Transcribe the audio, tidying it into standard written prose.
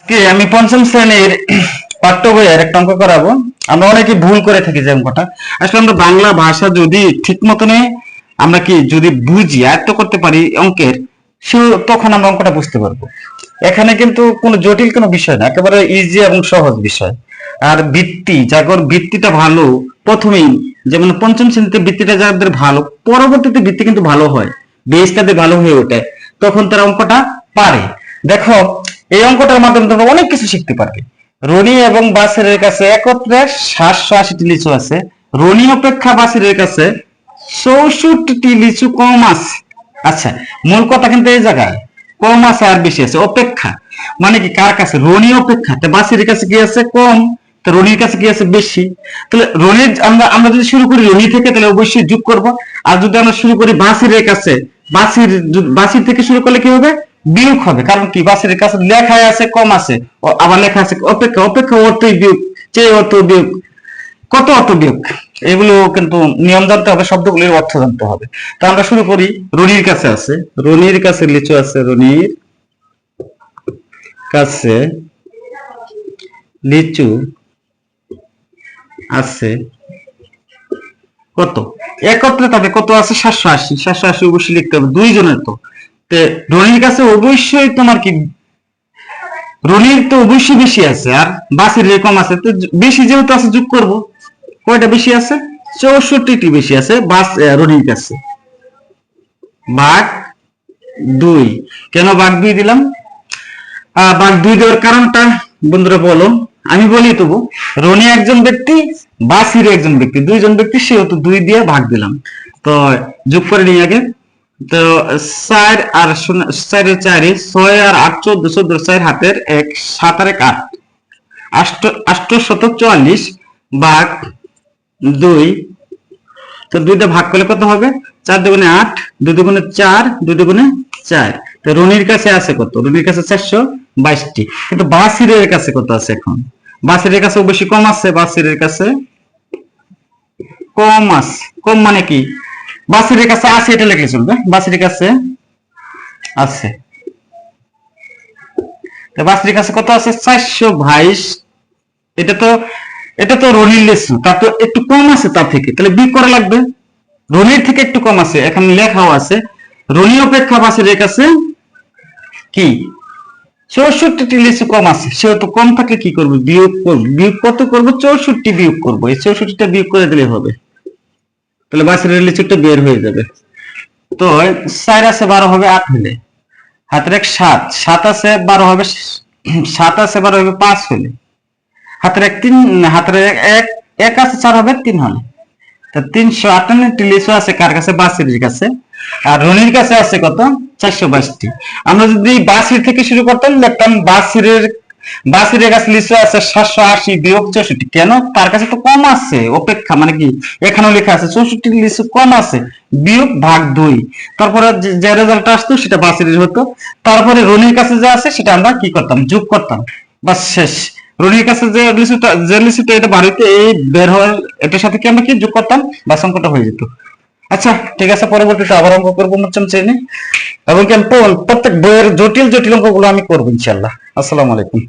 কি আমি পঞ্চম শ্রেণীর পাঠ্য বইয়ের একটা অঙ্ক করাবো। আমরা অনেকে ভুল করে থাকি যে অঙ্কটা। আসলে আমরা বাংলা ভাষা যদি ঠিক মতনে আমরা কি যদি বুঝি আয়ত্ত করতে পারি অঙ্কের, তখন আমরা অঙ্কটা বুঝতে পারবো। এখানে কিন্তু কোনো জটিল কোনো বিষয় না, একেবারে ইজি এবং সহজ বিষয়। আর বৃত্তি যাগর বৃত্তিটা ভালো প্রথমেই, যেমন পঞ্চম শ্রেণীতে বৃত্তিটা যাদের ভালো, পরবর্তীতে বৃত্তি কিন্তু ভালো হয়, বেশ তাদের ভালো হয়ে ওঠে, তখন তারা অঙ্কটা পারে। দেখো, এই অঙ্কটার মাধ্যমে তোমরা অনেক কিছু শিখতে পারবে। রনি এবং বাসিরের কাছে একত্রে 780টি লিচু আছে। রনি অপেক্ষা বাসিরের কাছে 64টি লিচু কম আছে। আচ্ছা, মূল কথা কিন্তু এই জায়গায় কম আছে আর বেশি আছে। অপেক্ষা মানে কি, কার কাছে? রনি অপেক্ষা। তো বাসিরের কাছে কি আছে? কম। তো রনির কাছে কি আছে? বেশি। তাহলে রনির আমরা আমরা যদি শুরু করি রনি থেকে, তাহলে অবশ্যই যোগ করব। আর যদি আমরা শুরু করি বাসিরের কাছে, বাসির থেকে শুরু করলে কি হবে? বিয়োগ হবে। কারণ কি, বাসিরের কাছে লেখা আছে কম আছে, আবার লেখা আছে অপেক্ষা। অপেক্ষা অর্থই বিয়োগ, চেয়ে অর্থ বিয়োগ, কত অর্থ বিয়োগ। এগুলো কিন্তু নিয়ম জানতে হবে, শব্দগুলির অর্থ জানতে হবে। তো আমরা শুরু করি। রনির কাছে আছে, রনির কাছে লিচু আছে। রনির কাছে লিচু আছে কত? একত্রে তাদের কত আছে? 780। 780 অবশ্যই লিখতে হবে, দুইজনের তো। রনির কাছে অবশ্যই তোমার কি, রনির তো অবশ্যই বেশি আছে, আর বাসির কম আছে। তো বেশি যেহেতু আছে, যোগ করব। কয়টা বেশি আছে? 64টি বেশি আছে রনির কাছে। ভাগ 2। কেন ভাগ 2 দিলাম? ভাগ 2 দেওয়ার কারণটা বন্ধুরা বলো। আমি বলি তবু, রনি একজন ব্যক্তি, বাসির একজন ব্যক্তি, দুইজন ব্যক্তি, সেহেতু 2 দিয়ে ভাগ দিলাম। তো যোগ করে নিই আগে। তো 4 আর 4 4, 6 আর 8 14, 14 4 হাতের 1, 7 আর 1 8, 844 ভাগ 2। তো 2 দিয়ে ভাগ করলে কত হবে? 4 দুগুণে 8, 2 দুগুণে 4, 2 দুগুণে 4। তো রনির কাছে আছে কত? রনির কাছে 422টি। কিন্তু বাসিরের কাছে কত আছে? এখন বাসিরের কাছে অবশ্যই কম আছে। বাসিরের কাছে কম আছে। কম মানে কি, বাসিরের কাছে আছে এটা লিখলে চলবে। বাসিরের কাছে আছে, বাসিরের কাছে কত আছে? 422। এটা তো রনির লিচু, তার তো একটু কম আছে তার থেকে, তাহলে বিয়োগ করা লাগবে। রনির থেকে একটু কম আছে, এখানে লেখাও আছে। রনি অপেক্ষা বাসিরের কাছে কি 64টি লিচু কম আছে, সেহেতু কম থাকলে কি করবো? বিয়োগ করবো। বিয়োগ কত করবো? 64 বিয়োগ করবো। এই 64টা বিয়োগ করে দিলে হবে, তাহলে বাসিরের লিচুটা বের হয়ে যাবে। তো 4 আছে 12 হবে 8 হলে, হাতের 1 7, 7 আছে 12 হবে, 7 আছে 12 হবে 5 হলে, হাতের 1 3, হাতের 1 1 আছে 4 হবে 3 হলে। তো 358টি লিচু আছে কার কাছে? বাসিরের কাছে। আর রনির কাছে আছে কত? 422টি। আমরা যদি বাসির থেকে শুরু করতাম, লিখতাম বাসিরের কাছে লিচু আছে 780 বিয়োগ 64। কেন? তার কাছে তো কম আছে। অপেক্ষা মানে কি, এখানেও লেখা আছে 64টি লিচু কম আছে, বিয়োগ ভাগ 2। তারপরে যে রেজাল্ট আসতো সেটা বাসিরের হতো। তারপরে রনির কাছে যা আছে সেটা আমরা কি করতাম? যোগ করতাম। বাস শেষ। রনির কাছে যে লিচুটা এটা বাড়িতে এই বের হওয়ার, এটার সাথে কি আমরা কি যোগ করতাম, বাস অঙ্কটা হয়ে যেত। আচ্ছা ঠিক আছে, পরবর্তীতে আবার অঙ্ক করবো পঞ্চম শ্রেণী, এবং প্রত্যেক বইয়ের জটিল জটিল অঙ্কগুলো আমি করবো ইনশাল্লাহ। আসসালামু আলাইকুম।